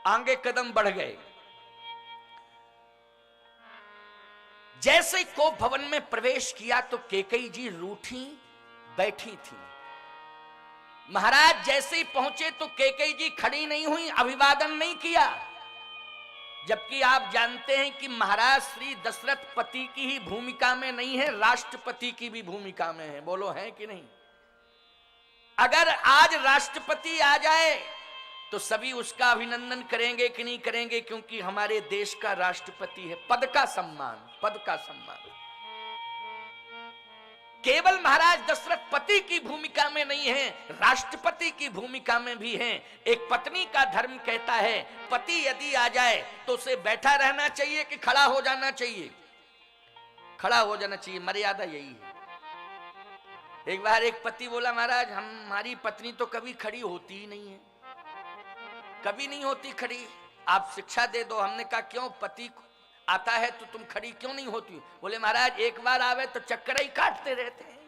आगे कदम बढ़ गए। जैसे कोप भवन में प्रवेश किया तो कैकेयी जी रूठी बैठी थी। महाराज जैसे ही पहुंचे तो कैकेयी जी खड़ी नहीं हुई, अभिवादन नहीं किया। जबकि आप जानते हैं कि महाराज श्री दशरथ पति की ही भूमिका में नहीं है, राष्ट्रपति की भी भूमिका में है। बोलो है कि नहीं? अगर आज राष्ट्रपति आ जाए तो सभी उसका अभिनंदन करेंगे कि नहीं करेंगे? क्योंकि हमारे देश का राष्ट्रपति है। पद का सम्मान, पद का सम्मान। केवल महाराज दशरथ पति की भूमिका में नहीं है, राष्ट्रपति की भूमिका में भी हैं। एक पत्नी का धर्म कहता है पति यदि आ जाए तो उसे बैठा रहना चाहिए कि खड़ा हो जाना चाहिए? खड़ा हो जाना चाहिए। मर्यादा यही है। एक बार एक पति बोला महाराज हमारी पत्नी तो कभी खड़ी होती ही नहीं है, कभी नहीं होती खड़ी, आप शिक्षा दे दो। हमने कहा क्यों, पति आता है तो तुम खड़ी क्यों नहीं होती? बोले महाराज एक बार आवे तो चक्कर ही काटते रहते हैं।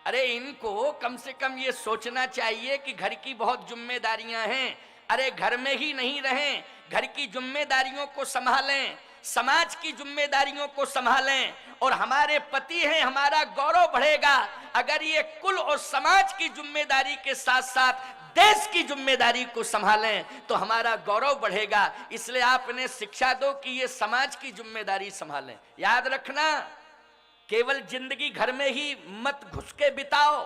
अरे इनको कम से कम ये सोचना चाहिए कि घर की बहुत जिम्मेदारियां हैं। अरे घर में ही नहीं रहें, घर की जिम्मेदारियों को संभालें, समाज की जिम्मेदारियों को संभालें, और हमारे पति हैं, हमारा गौरव बढ़ेगा। अगर ये कुल और समाज की जिम्मेदारी के साथ साथ देश की जिम्मेदारी को संभालें तो हमारा गौरव बढ़ेगा। इसलिए आप इन्हें शिक्षा दो कि ये समाज की जिम्मेदारी संभालें। याद रखना, केवल जिंदगी घर में ही मत घुस के बिताओ,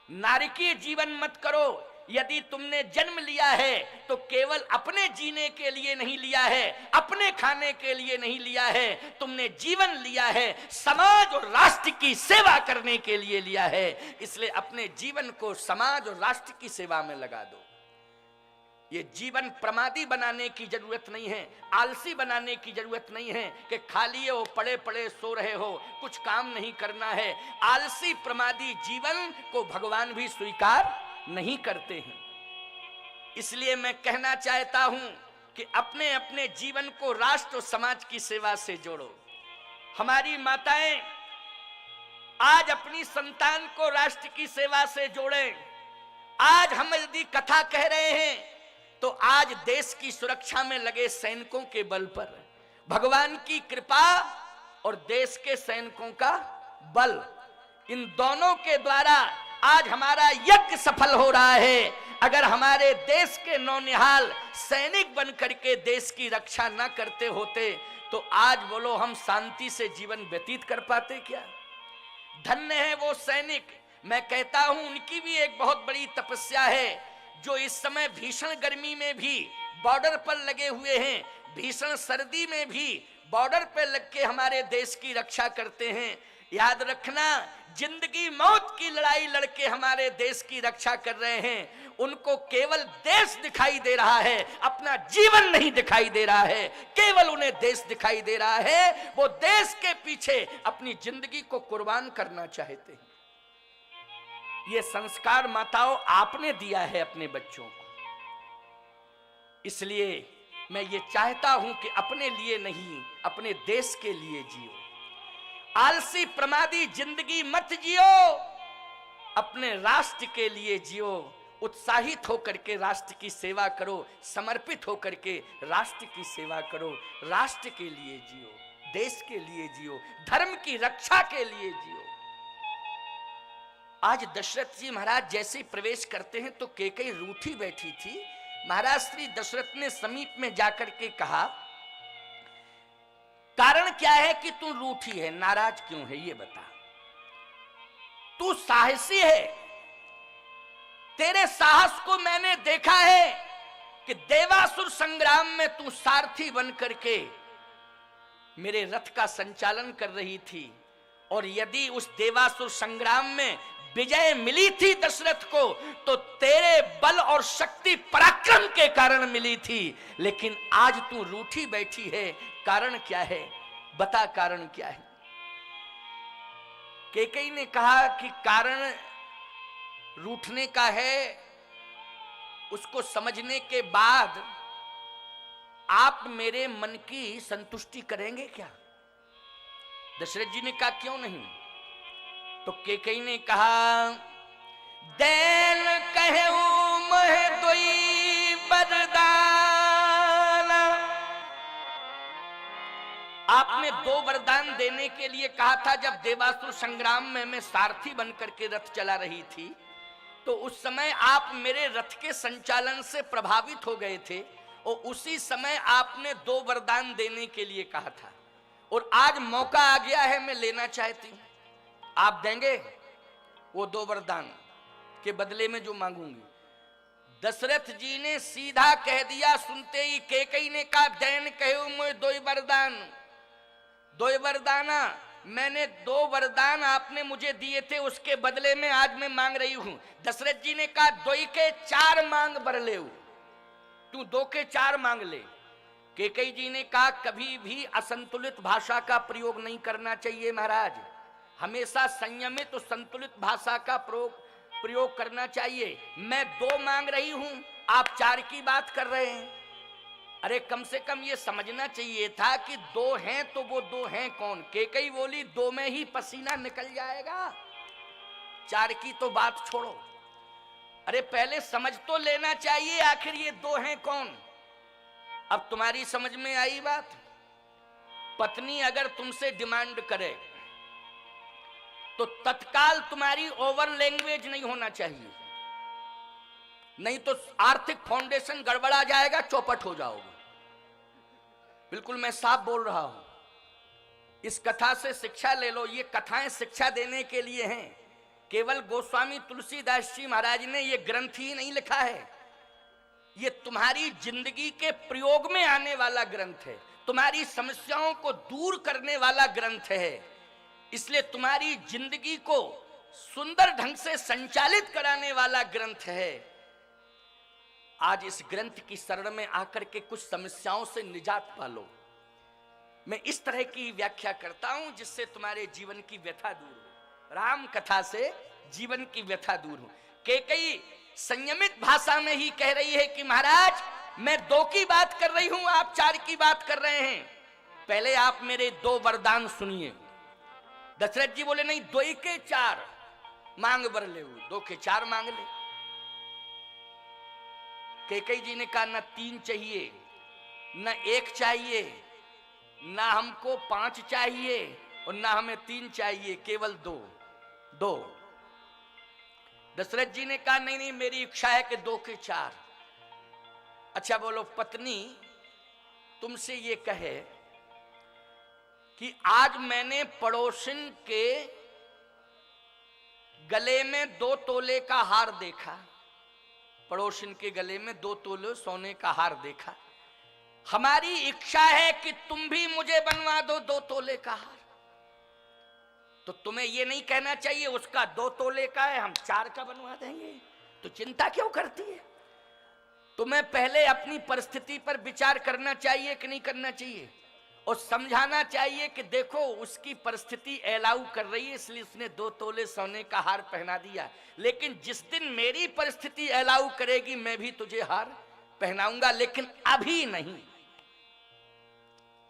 नारकीय जीवन मत करो। यदि तुमने जन्म लिया है तो केवल अपने जीने के लिए नहीं लिया है, अपने खाने के लिए नहीं लिया है, तुमने जीवन लिया है समाज और राष्ट्र की सेवा करने के लिए लिया है। इसलिए अपने जीवन को समाज और राष्ट्र की सेवा में लगा दो। ये जीवन प्रमादी बनाने की जरूरत नहीं है, आलसी बनाने की जरूरत नहीं है कि खाली हो पड़े पड़े सो रहे हो, कुछ काम नहीं करना है। आलसी प्रमादी जीवन को भगवान भी स्वीकार नहीं करते हैं। इसलिए मैं कहना चाहता हूं कि अपने अपने जीवन को राष्ट्र और समाज की सेवा से जोड़ो। हमारी माताएं आज अपनी संतान को राष्ट्र की सेवा से जोड़ें। आज हम यदि कथा कह रहे हैं तो आज देश की सुरक्षा में लगे सैनिकों के बल पर भगवान की कृपा और देश के सैनिकों का बल, इन दोनों के द्वारा आज हमारा यज्ञ सफल हो रहा है। अगर हमारे देश के नौनिहाल सैनिक बन करके देश की रक्षा न करते होते तो आज बोलो हम शांति से जीवन व्यतीत कर पाते क्या? धन्य है वो सैनिक। मैं कहता हूं उनकी भी एक बहुत बड़ी तपस्या है, जो इस समय भीषण गर्मी में भी बॉर्डर पर लगे हुए हैं, भीषण सर्दी में भी बॉर्डर पर लग के हमारे देश की रक्षा करते हैं। याद रखना, जिंदगी मौत की लड़ाई लड़के हमारे देश की रक्षा कर रहे हैं। उनको केवल देश दिखाई दे रहा है, अपना जीवन नहीं दिखाई दे रहा है, केवल उन्हें देश दिखाई दे रहा है। वो देश के पीछे अपनी जिंदगी को कुर्बान करना चाहते हैं। ये संस्कार माताओं आपने दिया है अपने बच्चों को। इसलिए मैं ये चाहता हूं कि अपने लिए नहीं, अपने देश के लिए जियो। आलसी प्रमादी जिंदगी मत जियो, अपने राष्ट्र के लिए जियो। उत्साहित होकर के राष्ट्र की सेवा करो, समर्पित होकर के राष्ट्र की सेवा करो। राष्ट्र के लिए जियो, देश के लिए जियो, धर्म की रक्षा के लिए जियो। आज दशरथ जी महाराज जैसे प्रवेश करते हैं तो कैकेयी रूठी बैठी थी। महाराज श्री दशरथ ने समीप में जाकर के कहा, कारण क्या है कि तू रूठी है, नाराज क्यों है ये बता। तू साहसी है, तेरे साहस को मैंने देखा है कि देवासुर संग्राम में तू सारथी बन करके मेरे रथ का संचालन कर रही थी, और यदि उस देवासुर संग्राम में विजय मिली थी दशरथ को तो तेरे बल और शक्ति पराक्रम के कारण मिली थी। लेकिन आज तू रूठी बैठी है, कारण क्या है बता, कारण क्या है। कैकेयी ने कहा कि कारण रूठने का है, उसको समझने के बाद आप मेरे मन की संतुष्टि करेंगे क्या? दशरथ जी ने कहा क्यों नहीं। तो कैकेयी ने कहा, दैन कहूं मह दोई दो वरदान देने के लिए कहा था। जब देवासुर संग्राम में मैं सारथी बनकर के रथ चला रही थी, तो उस समय आप मेरे रथ के संचालन से प्रभावित हो गए थे और उसी समय आपने दो वरदान देने के लिए कहा था। और आज मौका आ गया है, मैं लेना चाहती हूं। आप देंगे वो दो वरदान के बदले में जो मांगूंगी? दशरथ जी ने सीधा कह दिया, सुनते ही कैकेयी ने कहा, दैन कहो मोय दो वरदान। दो वरदाना, मैंने दो वरदान आपने मुझे दिए थे, उसके बदले में आज मैं मांग रही हूं। दशरथ जी ने कहा, दो के चार मांग बर ले, तू दो के चार मांग ले। कैकेयी जी ने कहा, कभी भी असंतुलित भाषा का प्रयोग नहीं करना चाहिए महाराज, हमेशा संयमित और संतुलित भाषा का प्रयोग करना चाहिए। मैं दो मांग रही हूं, आप चार की बात कर रहे हैं। अरे कम से कम ये समझना चाहिए था कि दो हैं तो वो दो हैं कौन? कैकेयी बोली, दो में ही पसीना निकल जाएगा, चार की तो बात छोड़ो। अरे पहले समझ तो लेना चाहिए आखिर ये दो हैं कौन। अब तुम्हारी समझ में आई बात? पत्नी अगर तुमसे डिमांड करे तो तत्काल तुम्हारी ओवर लैंग्वेज नहीं होना चाहिए, नहीं तो आर्थिक फाउंडेशन गड़बड़ा जाएगा, चौपट हो जाओगे। बिल्कुल मैं साफ बोल रहा हूं। इस कथा से शिक्षा ले लो, ये कथाएं शिक्षा देने के लिए हैं। केवल गोस्वामी तुलसीदास जी महाराज ने ये ग्रंथ ही नहीं लिखा है, ये तुम्हारी जिंदगी के प्रयोग में आने वाला ग्रंथ है, तुम्हारी समस्याओं को दूर करने वाला ग्रंथ है। इसलिए तुम्हारी जिंदगी को सुंदर ढंग से संचालित कराने वाला ग्रंथ है। आज इस ग्रंथ की शरण में आकर के कुछ समस्याओं से निजात पालो। मैं इस तरह की व्याख्या करता हूं जिससे तुम्हारे जीवन की व्यथा दूर हो, राम कथा से जीवन की व्यथा दूर हो। कैकेयी संयमित भाषा में ही कह रही है कि महाराज मैं दो की बात कर रही हूं, आप चार की बात कर रहे हैं, पहले आप मेरे दो वरदान सुनिए। दशरथ जी बोले, नहीं, दो के चार मांग बर ले, दो के चार मांग ले। कैकेयी जी ने कहा, न तीन चाहिए, न एक चाहिए, न हमको पांच चाहिए और न हमें तीन चाहिए, केवल दो। दो। दशरथ जी ने कहा, नहीं नहीं, मेरी इच्छा है कि दो के चार। अच्छा बोलो, पत्नी तुमसे ये कहे कि आज मैंने पड़ोसिन के गले में 2 तोले का हार देखा, पड़ोसिन के गले में 2 तोले सोने का हार देखा, हमारी इच्छा है कि तुम भी मुझे बनवा दो 2 तोले का हार। तो तुम्हें यह नहीं कहना चाहिए उसका 2 तोले का है, हम 4 का बनवा देंगे, तो चिंता क्यों करती है? तुम्हें पहले अपनी परिस्थिति पर विचार करना चाहिए कि नहीं करना चाहिए, और समझाना चाहिए कि देखो उसकी परिस्थिति अलाउ कर रही है इसलिए उसने 2 तोले सोने का हार पहना दिया, लेकिन जिस दिन मेरी परिस्थिति अलाउ करेगी मैं भी तुझे हार पहनाऊंगा, लेकिन अभी नहीं।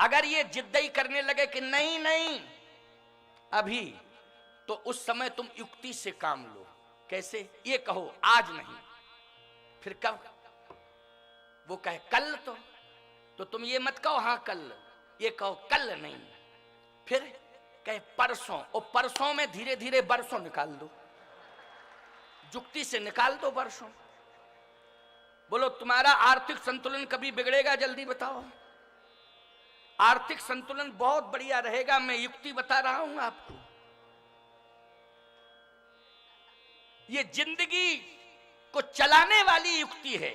अगर ये जिद्दी करने लगे कि नहीं नहीं अभी, तो उस समय तुम युक्ति से काम लो। कैसे? ये कहो आज नहीं, फिर कब? वो कहे कल, तो तुम ये मत कहो हाँ कल, ये कहो कल नहीं, फिर कहे परसों, और परसों में धीरे धीरे बरसों निकाल दो, जुक्ति से निकाल दो बरसों। बोलो तुम्हारा आर्थिक संतुलन कभी बिगड़ेगा? जल्दी बताओ। आर्थिक संतुलन बहुत बढ़िया रहेगा, मैं युक्ति बता रहा हूं आपको। ये जिंदगी को चलाने वाली युक्ति है,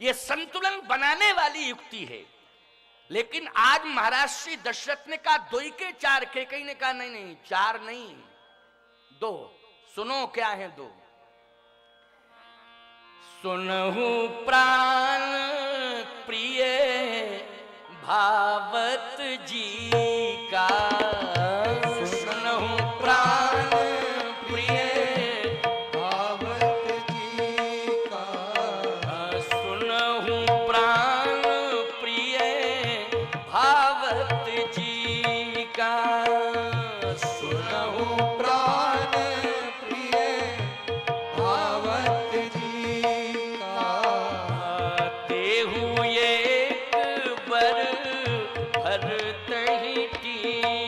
ये संतुलन बनाने वाली युक्ति है। लेकिन आज महाराज श्री दशरथ ने कहा 2 के 4, कैकेयी ने कहा नहीं नहीं 4 नहीं 2। सुनो क्या है 2। सुनहु प्राण प्रिय भावत जी का, सुनहु प्राण प्रिय भावत जी का, सुनहु प्राण प्रिय भावत जी का, सुनहु प्राण प्रिय भावत जी का, देहु एक बर भरत ही टी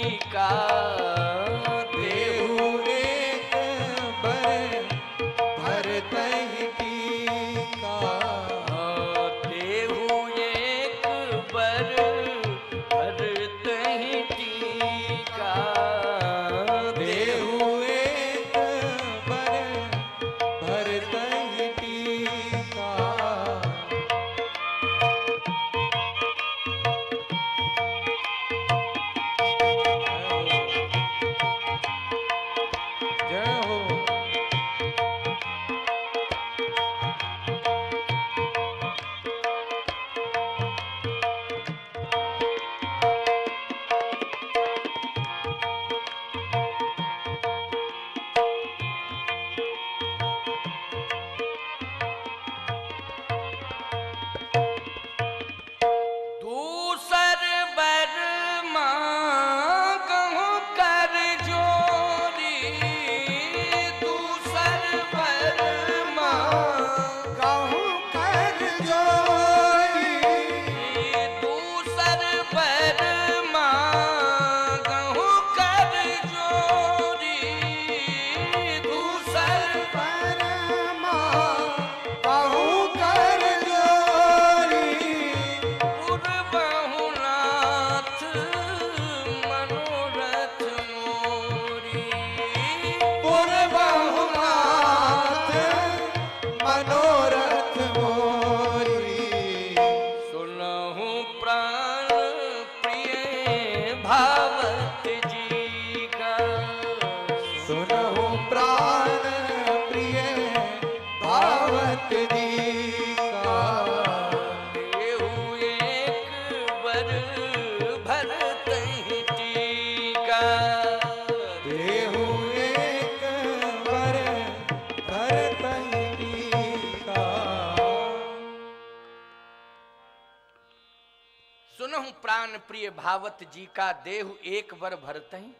प्राण प्रिय भावत जी का, देहु एक वर भरतहि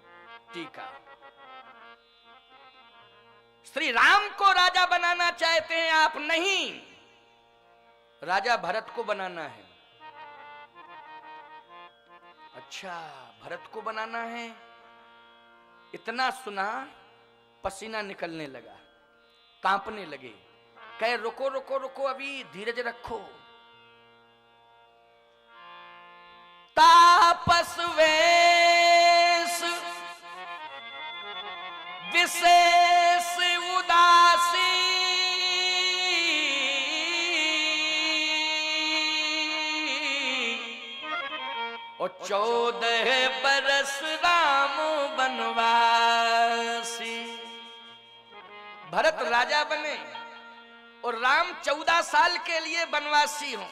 टीका। श्री राम को राजा बनाना चाहते हैं आप, नहीं, राजा भरत को बनाना है। अच्छा, भरत को बनाना है। इतना सुना, पसीना निकलने लगा, कांपने लगे, कहे रुको रुको रुको, अभी धीरज रखो। तापस वेश विशेष उदासी, और 14 बरस राम बनवासी। भरत राजा बने और राम 14 साल के लिए बनवासी हों।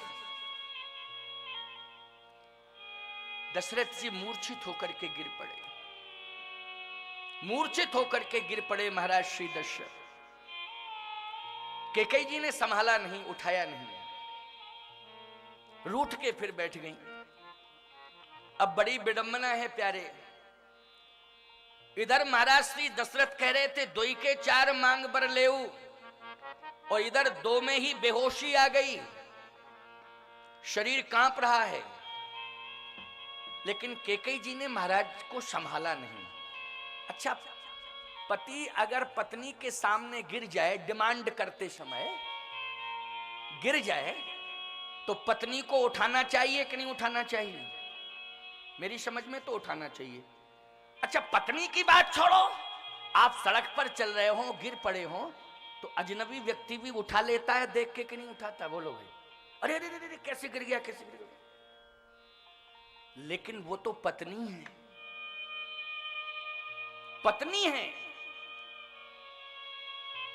दशरथ जी मूर्छित होकर के गिर पड़े, मूर्छित होकर के गिर पड़े महाराज श्री दशरथ। कैकेयी जी ने संभाला नहीं, उठाया नहीं, रूठ के फिर बैठ गई। अब बड़ी विडंबना है प्यारे, इधर महाराज श्री दशरथ कह रहे थे 2 के 4 मांग बर लेऊ, और इधर 2 में ही बेहोशी आ गई, शरीर कांप रहा है। लेकिन कैकेयी जी ने महाराज को संभाला नहीं। अच्छा, पति अगर पत्नी के सामने गिर जाए, डिमांड करते समय गिर जाए, तो पत्नी को उठाना चाहिए कि नहीं उठाना चाहिए? मेरी समझ में तो उठाना चाहिए। अच्छा, पत्नी की बात छोड़ो, आप सड़क पर चल रहे हो, गिर पड़े हो, तो अजनबी व्यक्ति भी उठा लेता है देख के कि नहीं उठाता? बोलो भाई, अरे अरे अरे कैसे गिर गया, कैसे गिर गया। लेकिन वो तो पत्नी है, पत्नी है।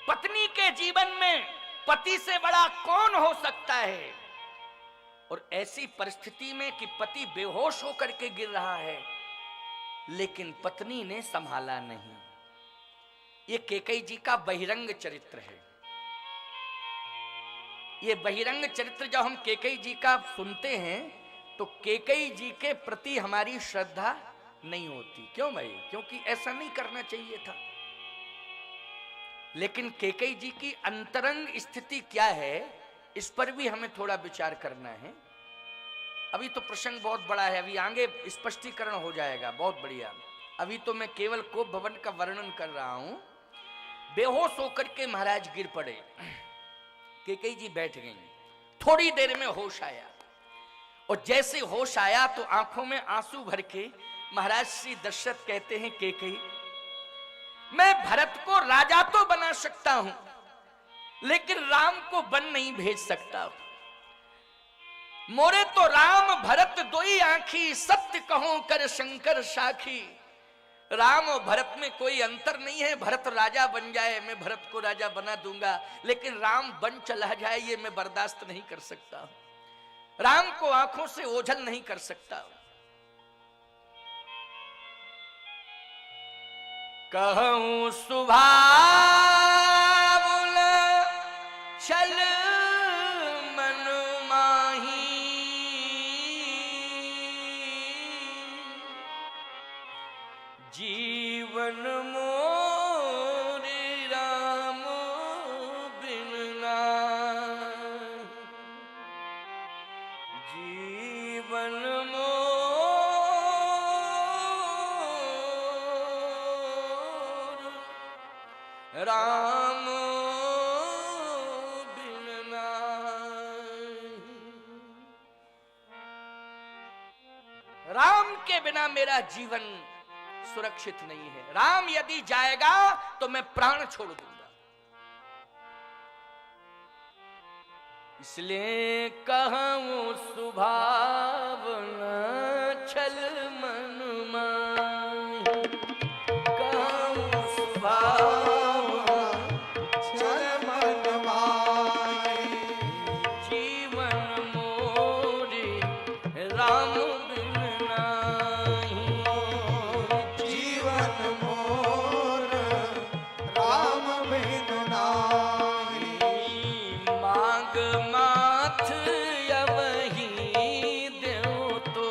पत्नी के जीवन में पति से बड़ा कौन हो सकता है? और ऐसी परिस्थिति में कि पति बेहोश होकर के गिर रहा है, लेकिन पत्नी ने संभाला नहीं। ये कैकेयी जी का बहिरंग चरित्र है। ये बहिरंग चरित्र जब हम कैकेयी जी का सुनते हैं तो कैकेयी जी के प्रति हमारी श्रद्धा नहीं होती। क्यों भाई? क्योंकि ऐसा नहीं करना चाहिए था। लेकिन कैकेयी जी की अंतरंग स्थिति क्या है, इस पर भी हमें थोड़ा विचार करना है। अभी तो प्रसंग बहुत बड़ा है, अभी आगे स्पष्टीकरण हो जाएगा, बहुत बढ़िया। अभी तो मैं केवल कोप भवन का वर्णन कर रहा हूं। बेहोश होकर के महाराज गिर पड़े, कैकेयी जी बैठ गई। थोड़ी देर में होश आया, और जैसे होश आया तो आंखों में आंसू भर के महाराज श्री दशरथ कहते हैं, कैकेयी, मैं भरत को राजा तो बना सकता हूं, लेकिन राम को वन नहीं भेज सकता। मोरे तो राम भरत दोई आंखी, सत्य कहूं कर शंकर साखी। राम और भरत में कोई अंतर नहीं है। भरत राजा बन जाए, मैं भरत को राजा बना दूंगा, लेकिन राम बन चला जाए ये मैं बर्दाश्त नहीं कर सकता। राम को आंखों से ओझल नहीं कर सकता। कहूं सुभावुन छल मन माही, जीवन मोरे राम बिन नाहि, जीवन राम बिन नाहि। राम के बिना मेरा जीवन सुरक्षित नहीं है। राम यदि जाएगा तो मैं प्राण छोड़ दूंगा। इसलिए कहूं सुभावना छल मन माही, कहूं सुभावना छल मन माही, जीवन मोरे राम बिन नाहि, जीवन मोर राम बिन नाहि। मांग माथ अवहि देव तो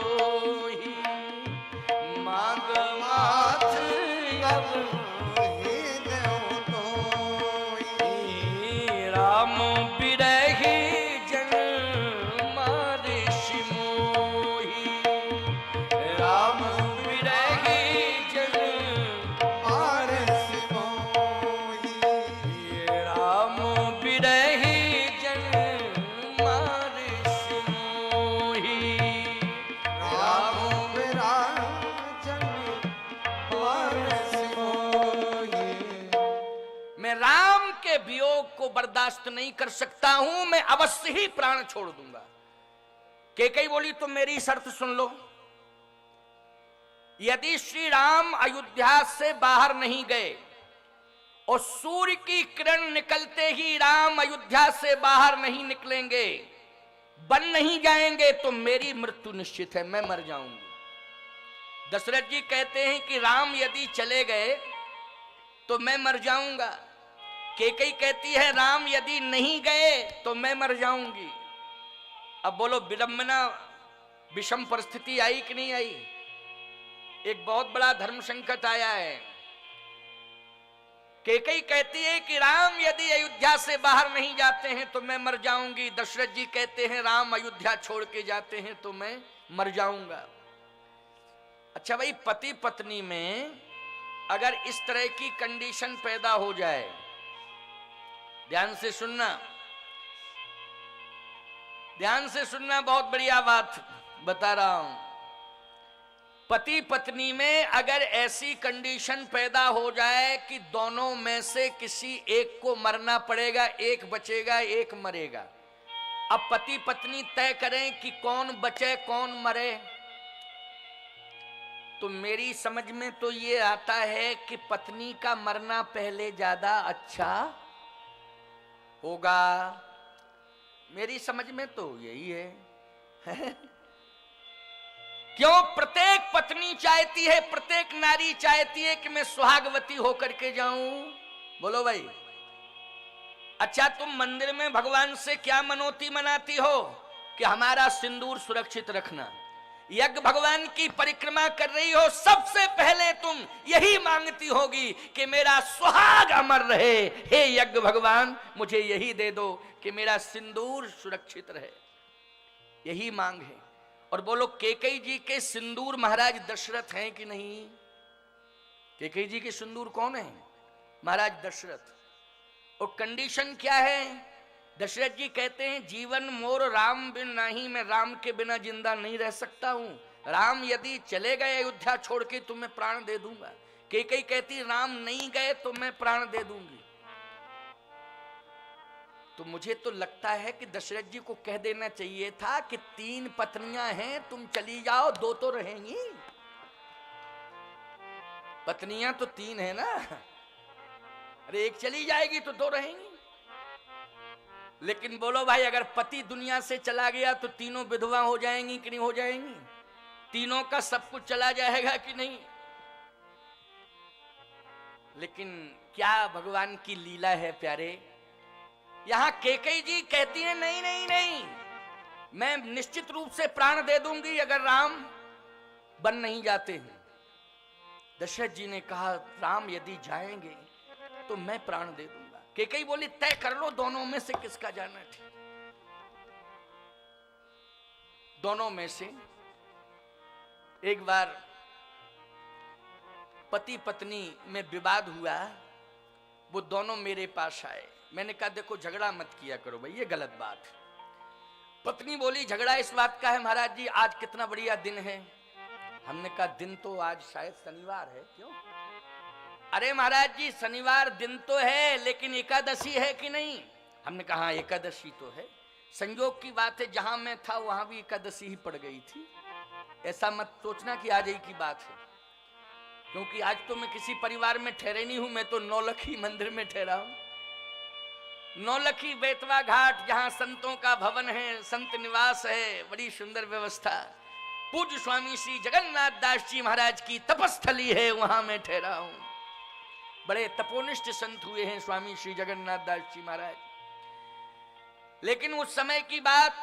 बर्दाश्त नहीं कर सकता हूं, मैं अवश्य ही प्राण छोड़ दूंगा। कैकेयी बोली तो मेरी शर्त सुन लो, यदि श्री राम अयोध्या से बाहर नहीं गए और सूर्य की किरण निकलते ही राम अयोध्या से बाहर नहीं निकलेंगे, बन नहीं जाएंगे, तो मेरी मृत्यु निश्चित है, मैं मर जाऊंगी। दशरथ जी कहते हैं कि राम यदि चले गए तो मैं मर जाऊंगा। कैकेयी कहती है राम यदि नहीं गए तो मैं मर जाऊंगी। अब बोलो विडंबना, विषम परिस्थिति आई कि नहीं आई? एक बहुत बड़ा धर्म संकट आया है। कैकेयी कहती है कि राम यदि अयोध्या से बाहर नहीं जाते हैं तो मैं मर जाऊंगी। दशरथ जी कहते हैं राम अयोध्या छोड़ के जाते हैं तो मैं मर जाऊंगा। अच्छा भाई, पति पत्नी में अगर इस तरह की कंडीशन पैदा हो जाए, ध्यान से सुनना, ध्यान से सुनना, बहुत बढ़िया बात बता रहा हूं। पति पत्नी में अगर ऐसी कंडीशन पैदा हो जाए कि दोनों में से किसी एक को मरना पड़ेगा, एक बचेगा एक मरेगा, अब पति पत्नी तय करें कि कौन बचे कौन मरे, तो मेरी समझ में तो ये आता है कि पत्नी का मरना पहले ज्यादा अच्छा होगा। मेरी समझ में तो यही है। क्यों? प्रत्येक पत्नी चाहती है, प्रत्येक नारी चाहती है कि मैं सुहागवती होकर के जाऊं। बोलो भाई। अच्छा, तुम मंदिर में भगवान से क्या मनौती मनाती हो? कि हमारा सिंदूर सुरक्षित रखना। यज्ञ भगवान की परिक्रमा कर रही हो, सबसे पहले तुम यही मांगती होगी कि मेरा सुहाग अमर रहे। हे यज्ञ भगवान, मुझे यही दे दो कि मेरा सिंदूर सुरक्षित रहे, यही मांग है। और बोलो, कैकेयी जी के सिंदूर महाराज दशरथ हैं कि नहीं? कैकेयी जी के सिंदूर कौन है? महाराज दशरथ। और कंडीशन क्या है? दशरथ जी कहते हैं जीवन मोर राम बिन नहीं, मैं राम के बिना जिंदा नहीं रह सकता हूं। राम यदि चले गए अयोध्या छोड़ के तो मैं प्राण दे दूंगा। कैकेयी कहती राम नहीं गए तो मैं प्राण दे दूंगी। तो मुझे तो लगता है कि दशरथ जी को कह देना चाहिए था कि 3 पत्नियां हैं, तुम चली जाओ, 2 तो रहेंगी। पत्नियां तो 3 है ना, अरे एक चली जाएगी तो 2 रहेंगी। लेकिन बोलो भाई, अगर पति दुनिया से चला गया तो तीनों विधवा हो जाएंगी कि नहीं हो जाएंगी? तीनों का सब कुछ चला जाएगा कि नहीं? लेकिन क्या भगवान की लीला है प्यारे। यहां कैकेयी जी कहती है नहीं नहीं नहीं, मैं निश्चित रूप से प्राण दे दूंगी अगर राम बन नहीं जाते हैं। दशरथ जी ने कहा राम यदि जाएंगे तो मैं प्राण दे दूंगा। कैकेयी बोली तय कर लो दोनों में से किसका जाना ठीक। दोनों में से एक बार पति पत्नी में विवाद हुआ, वो दोनों मेरे पास आए। मैंने कहा देखो झगड़ा मत किया करो भाई, ये गलत बात है। पत्नी बोली झगड़ा इस बात का है महाराज जी, आज कितना बढ़िया दिन है। हमने कहा दिन तो आज शायद शनिवार है। क्यों? अरे महाराज जी शनिवार दिन तो है, लेकिन एकादशी है कि नहीं? हमने कहा हाँ एकादशी तो है। संयोग की बात है, जहां मैं था वहां भी एकादशी ही पड़ गई थी। ऐसा मत सोचना कि आज ही की बात है, क्योंकि आज तो मैं किसी परिवार में ठहरे नहीं हूं, मैं तो नौलखी मंदिर में ठहरा हूं। नौलखी बेतवा घाट, जहां संतों का भवन है, संत निवास है, बड़ी सुंदर व्यवस्था। पूज्य स्वामी श्री जगन्नाथ दास जी महाराज की तपस्थली है, वहां मैं ठहरा हूं। बड़े तपोनिष्ठ संत हुए हैं स्वामी श्री जगन्नाथ दास जी महाराज। लेकिन उस समय की बात,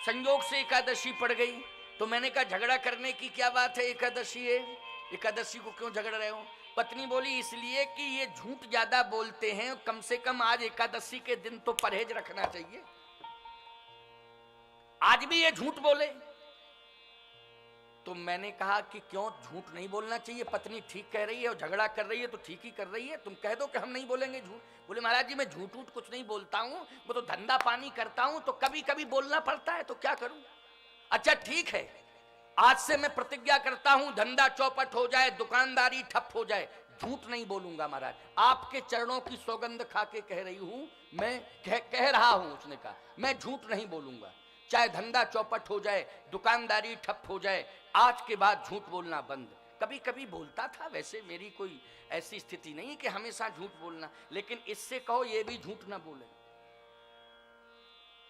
संयोग से एकादशी पड़ गई। तो मैंने कहा झगड़ा करने की क्या बात है, एकादशी है, एकादशी को क्यों झगड़ रहे हो? पत्नी बोली इसलिए कि ये झूठ ज्यादा बोलते हैं, कम से कम आज एकादशी के दिन तो परहेज रखना चाहिए। आज भी ये झूठ बोले। तो मैंने कहा कि क्यों झूठ नहीं बोलना चाहिए, पत्नी ठीक कह रही है और झगड़ा कर रही है तो ठीक ही कर रही है, तुम कह दो कि हम नहीं बोलेंगे झूठ। बोले महाराज जी मैं झूठ झूठ कुछ नहीं बोलता हूं, वो तो धंधा पानी करता हूं, तो कभी कभी बोलना पड़ता है, तो क्या करूं। अच्छा ठीक है, आज से मैं प्रतिज्ञा करता हूं धंधा चौपट हो जाए, दुकानदारी ठप हो जाए, झूठ नहीं बोलूंगा महाराज, आपके चरणों की सौगंध खा के कह रही हूं, मैं कह रहा हूं। उसने कहा मैं झूठ नहीं बोलूंगा, चाहे धंधा चौपट हो जाए, दुकानदारी ठप हो जाए, आज के बाद झूठ बोलना बंद। कभी कभी बोलता था, वैसे मेरी कोई ऐसी स्थिति नहीं कि हमेशा झूठ बोलना, लेकिन इससे कहो ये भी झूठ ना बोले,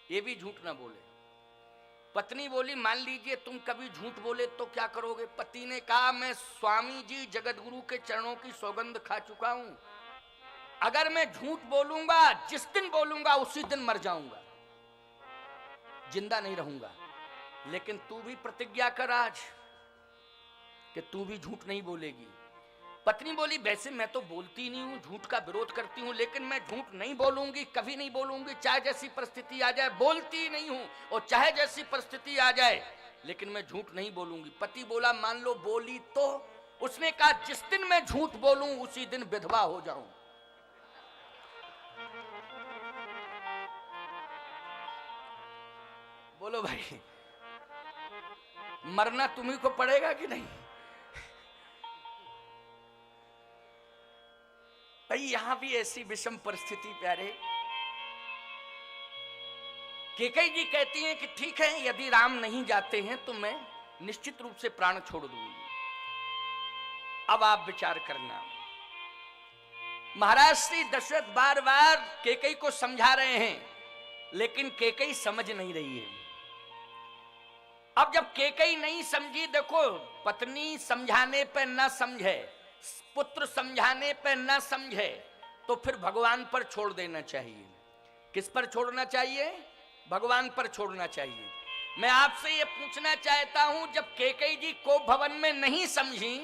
ये भी झूठ ना बोले। पत्नी बोली मान लीजिए तुम कभी झूठ बोले तो क्या करोगे? पति ने कहा मैं स्वामी जी जगत गुरु के चरणों की सौगंध खा चुका हूं, अगर मैं झूठ बोलूंगा, जिस दिन बोलूंगा उसी दिन मर जाऊंगा, जिंदा नहीं रहूंगा। लेकिन तू भी प्रतिज्ञा कर आज कि तू भी झूठ नहीं बोलेगी। पत्नी बोली वैसे मैं तो बोलती नहीं हूं, झूठ का विरोध करती हूं, लेकिन मैं झूठ नहीं बोलूंगी, कभी नहीं बोलूंगी, चाहे जैसी परिस्थिति आ जाए। बोलती नहीं हूं और चाहे जैसी परिस्थिति आ जाए, लेकिन मैं झूठ नहीं बोलूंगी। पति बोला मान लो बोली तो? उसने कहा जिस दिन मैं झूठ बोलूं उसी दिन विधवा हो जाऊं। बोलो भाई, मरना तुम्ही को पड़ेगा कि नहीं? भाई यहां भी ऐसी विषम परिस्थिति प्यारे। केकई जी कहती हैं कि ठीक है, यदि राम नहीं जाते हैं तो मैं निश्चित रूप से प्राण छोड़ दूंगी। अब आप विचार करना। महाराज श्री दशरथ बार बार केकई को समझा रहे हैं, लेकिन केकई समझ नहीं रही है। अब जब केकई नहीं समझी, देखो पत्नी समझाने पर ना समझे, पुत्र समझाने पर ना समझे, तो फिर भगवान पर छोड़ देना चाहिए। किस पर छोड़ना चाहिए? भगवान पर छोड़ना चाहिए। मैं आपसे ये पूछना चाहता हूं, जब केकई जी को भवन में नहीं समझी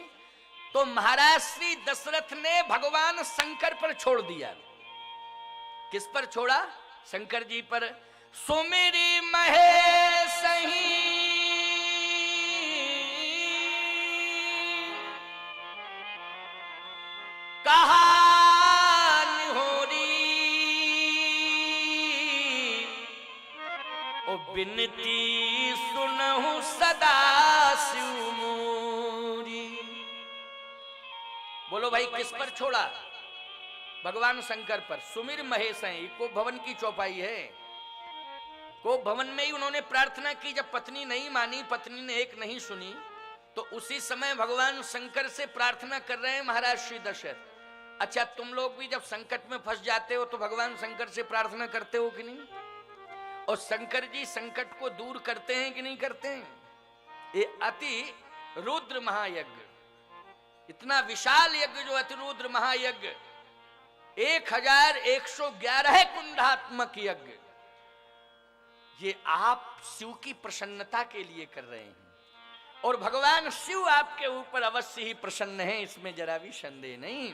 तो महाराज श्री दशरथ ने भगवान शंकर पर छोड़ दिया। किस पर छोड़ा? शंकर जी पर। सुमिरी महेशही कहानी होरी, ओ बिनती सुनहु सदा शिव मोरी। बोलो भाई किस पर छोड़ा? भगवान शंकर पर। सुमिर महेश है, को भवन की चौपाई है। को भवन में ही उन्होंने प्रार्थना की। जब पत्नी नहीं मानी, पत्नी ने एक नहीं सुनी, तो उसी समय भगवान शंकर से प्रार्थना कर रहे हैं महाराज श्री दशरथ। अच्छा, तुम लोग भी जब संकट में फंस जाते हो तो भगवान शंकर से प्रार्थना करते हो कि नहीं? और शंकर जी संकट को दूर करते हैं कि नहीं करते हैं? ये अति रुद्र महायज्ञ, इतना विशाल यज्ञ जो अति रुद्र महायज्ञ, 1111 कुंडात्मक यज्ञ, ये आप शिव की प्रसन्नता के लिए कर रहे हैं। और भगवान शिव आपके ऊपर अवश्य ही प्रसन्न है, इसमें जरा भी संदेह नहीं।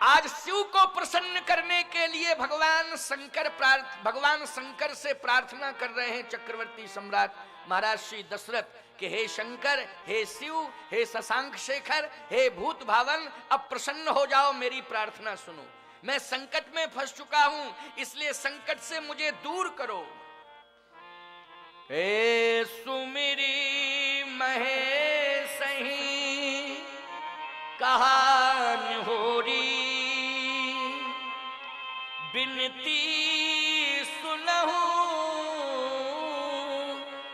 आज शिव को प्रसन्न करने के लिए भगवान शंकर से प्रार्थना कर रहे हैं चक्रवर्ती सम्राट महाराज श्री दशरथ कि हे शंकर, हे शिव, हे शशांक शेखर, हे भूत भावन, अब प्रसन्न हो जाओ, मेरी प्रार्थना सुनो। मैं संकट में फंस चुका हूं, इसलिए संकट से मुझे दूर करो। हे सुमिरी महेशही कहानी होरी, बिनती सुनहु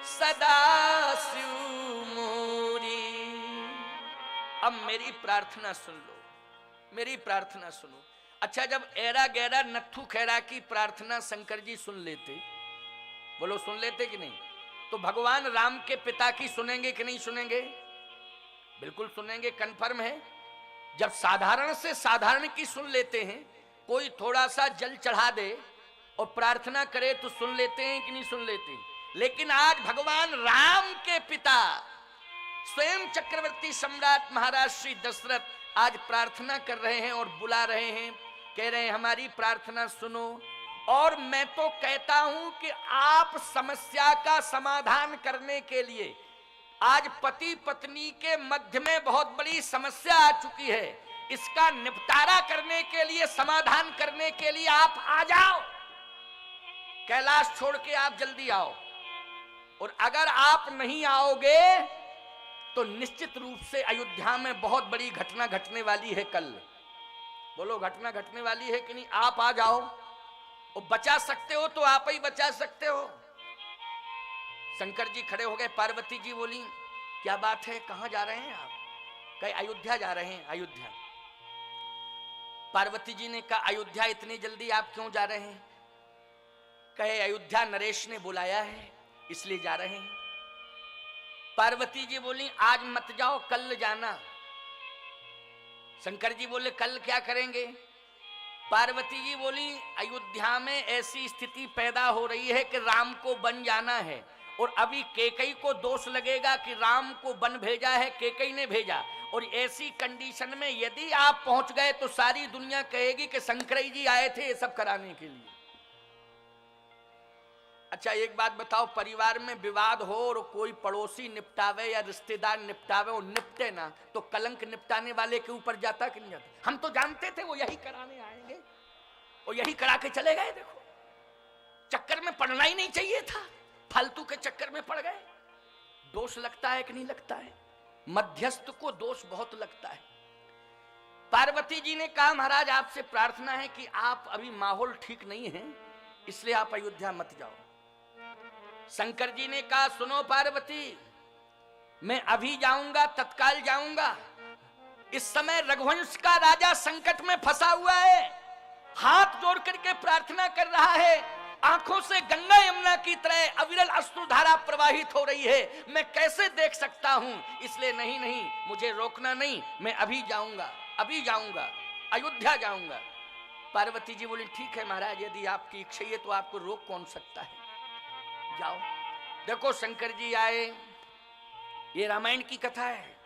सदा शिव मोरी। अब मेरी प्रार्थना सुन लो, मेरी प्रार्थना सुनो। अच्छा, जब एरा गैरा नत्थु खैरा की प्रार्थना शंकर जी सुन लेते, बोलो सुन लेते कि नहीं, तो भगवान राम के पिता की सुनेंगे कि नहीं सुनेंगे? बिल्कुल सुनेंगे, कन्फर्म है। जब साधारण से साधारण की सुन लेते हैं, कोई थोड़ा सा जल चढ़ा दे और प्रार्थना करे तो सुन लेते हैं कि नहीं सुन लेते? लेकिन आज भगवान राम के पिता स्वयं चक्रवर्ती सम्राट महाराज श्री दशरथ आज प्रार्थना कर रहे हैं और बुला रहे हैं, कह रहे हैं हमारी प्रार्थना सुनो। और मैं तो कहता हूं कि आप समस्या का समाधान करने के लिए, आज पति पत्नी के मध्य में बहुत बड़ी समस्या आ चुकी है, इसका निपटारा करने के लिए, समाधान करने के लिए आप आ जाओ। कैलाश छोड़ के आप जल्दी आओ। और अगर आप नहीं आओगे तो निश्चित रूप से अयोध्या में बहुत बड़ी घटना घटने वाली है कल। बोलो घटना घटने वाली है कि नहीं? आप आ जाओ और बचा सकते हो तो आप ही बचा सकते हो। शंकर जी खड़े हो गए, पार्वती जी बोली क्या बात है, कहां जा रहे हैं आप? कहे अयोध्या जा रहे हैं। अयोध्या? पार्वती जी ने कहा अयोध्या इतनी जल्दी आप क्यों जा रहे हैं? कहे अयोध्या नरेश ने बुलाया है इसलिए जा रहे हैं। पार्वती जी बोली आज मत जाओ, कल जाना। शंकर जी बोले कल क्या करेंगे? पार्वती जी बोली अयोध्या में ऐसी स्थिति पैदा हो रही है कि राम को बन जाना है, और अभी केकई को दोष लगेगा कि राम को बन भेजा है, केकई ने भेजा। और ऐसी कंडीशन में यदि आप पहुंच गए तो सारी दुनिया कहेगी कि शंकरई जी आए थे ये सब कराने के लिए। अच्छा एक बात बताओ, परिवार में विवाद हो और कोई पड़ोसी निपटावे या रिश्तेदार निपटावे और निपटे ना, तो कलंक निपटाने वाले के ऊपर जाता कि नहीं जाता? हम तो जानते थे वो यही कराने आएंगे और यही करा के चले गए। देखो चक्कर में पड़ना ही नहीं चाहिए था, फालतू के चक्कर में पड़ गए। दोष लगता है कि नहीं लगता है? मध्यस्थ को दोष बहुत लगता है। पार्वती जी ने कहा महाराज आपसे प्रार्थना है कि आप अभी माहौल ठीक नहीं है, इसलिए आप अयोध्या मत जाओ। शंकर जी ने कहा सुनो पार्वती, मैं अभी जाऊंगा, तत्काल जाऊंगा। इस समय रघुवंश का राजा संकट में फंसा हुआ है, हाथ जोड़ करके प्रार्थना कर रहा है, आंखों से गंगा यमुना की तरह अविरल अश्रुधारा प्रवाहित हो रही है। मैं कैसे देख सकता हूं? इसलिए नहीं नहीं, मुझे रोकना नहीं, मैं अभी जाऊंगा, अभी जाऊंगा, अयोध्या जाऊंगा। पार्वती जी बोली ठीक है महाराज, यदि आपकी इच्छा है तो आपको रोक कौन सकता है, जाओ। देखो शंकर जी आए, ये रामायण की कथा है।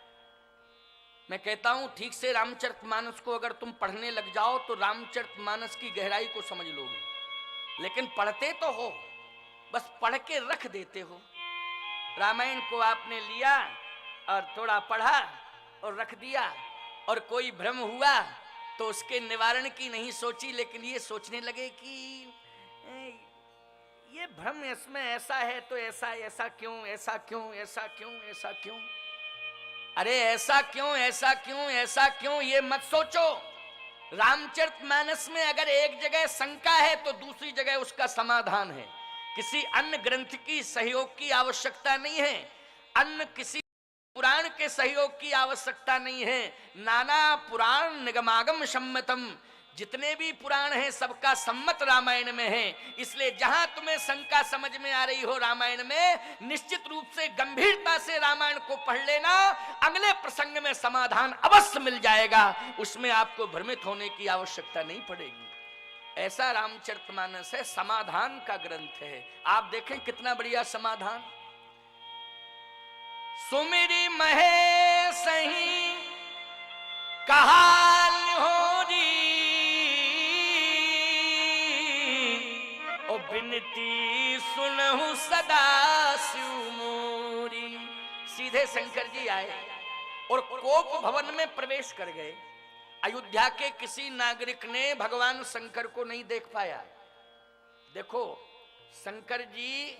मैं कहता हूं ठीक से रामचरितमानस को अगर तुम पढ़ने लग जाओ तो रामचरितमानस की गहराई को समझ लोगे, लेकिन पढ़ते तो हो, बस पढ़ के रख देते हो। रामायण को आपने लिया और थोड़ा पढ़ा और रख दिया, और कोई भ्रम हुआ तो उसके निवारण की नहीं सोची, लेकिन ये सोचने लगे कि ये भ्रम इसमें ऐसा है तो ऐसा, ऐसा क्यों, ऐसा क्यों, ऐसा क्यों, ऐसा क्यों? अरे ऐसा क्यों, ऐसा क्यों, ऐसा क्यों, ये मत सोचो। रामचरितमानस में अगर एक जगह शंका है तो दूसरी जगह उसका समाधान है। किसी अन्य ग्रंथ की सहयोग की आवश्यकता नहीं है, अन्य किसी पुराण के सहयोग की आवश्यकता नहीं है। नाना पुराण निगमागम सम्मतम, जितने भी पुराण हैं सबका सम्मत रामायण में है। इसलिए जहां तुम्हें शंका समझ में आ रही हो रामायण में, निश्चित रूप से गंभीरता से रामायण को पढ़ लेना, अगले प्रसंग में समाधान अवश्य मिल जाएगा, उसमें आपको भ्रमित होने की आवश्यकता नहीं पड़ेगी। ऐसा रामचरितमानस है, समाधान का ग्रंथ है। आप देखें कितना बढ़िया समाधान। सुमिरी महेश ही कहाल होरी, ओ बिनती सुनहु सदा शिव मोरी। सीधे शंकर जी आए और कोप भवन में प्रवेश कर गए। अयोध्या के किसी नागरिक ने भगवान शंकर को नहीं देख पाया। देखो शंकर जी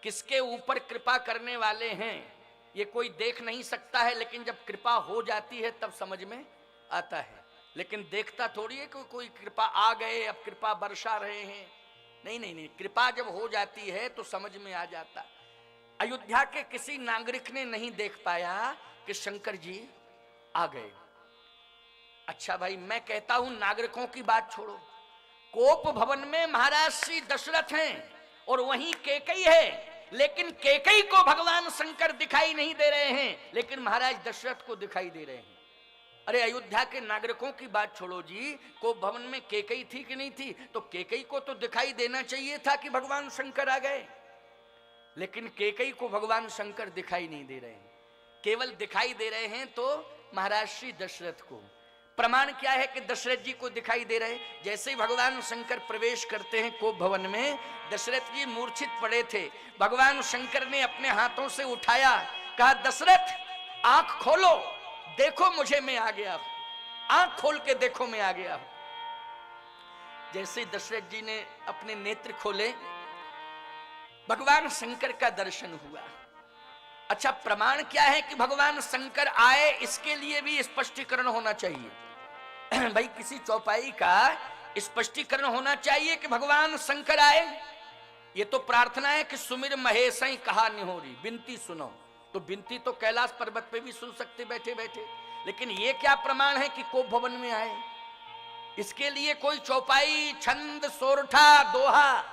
किसके ऊपर कृपा करने वाले हैं ये कोई देख नहीं सकता है, लेकिन जब कृपा हो जाती है तब समझ में आता है। लेकिन देखता थोड़ी है कि कोई कृपा आ गए अब कृपा बरसा रहे हैं, नहीं नहीं नहीं, कृपा जब हो जाती है तो समझ में आ जाता। अयोध्या के किसी नागरिक ने नहीं देख पाया कि शंकर जी आ गए। अच्छा भाई मैं कहता हूं नागरिकों की बात छोड़ो, कोप भवन में महाराज श्री दशरथ हैं और वहीं केकई है, लेकिन केकई को भगवान शंकर दिखाई नहीं दे रहे हैं, लेकिन महाराज दशरथ को दिखाई दे रहे हैं। अरे अयोध्या के नागरिकों की बात छोड़ो जी, कोप भवन में केकई थी कि नहीं थी? तो केकई को तो दिखाई देना चाहिए था कि भगवान शंकर आ गए, लेकिन केकई को भगवान शंकर दिखाई नहीं दे रहे हैं, केवल दिखाई दे रहे हैं तो महाराज श्री दशरथ को। प्रमाण क्या है कि दशरथ जी को दिखाई दे रहे? जैसे ही भगवान शंकर प्रवेश करते हैं कोप भवन में, दशरथ जी मूर्छित पड़े थे, भगवान शंकर ने अपने हाथों से उठाया, कहा दशरथ आंख खोलो, देखो मुझे मैं आ गया हूं, आंख खोल के देखो मैं आ गया हूं। जैसे दशरथ जी ने अपने नेत्र खोले, भगवान शंकर का दर्शन हुआ। अच्छा, प्रमाण क्या है कि भगवान शंकर आए, इसके लिए भी स्पष्टीकरण होना चाहिए। भाई किसी चौपाई का स्पष्टीकरण होना चाहिए कि भगवान शंकर आए। ये तो प्रार्थना है कि सुमिर महेश कहा निहोरी, विनती सुनो। तो विनती तो कैलाश पर्वत पे भी सुन सकते बैठे बैठे, लेकिन ये क्या प्रमाण है कि कोप भवन में आए? इसके लिए कोई चौपाई, छंद, सोरठा, दोहा,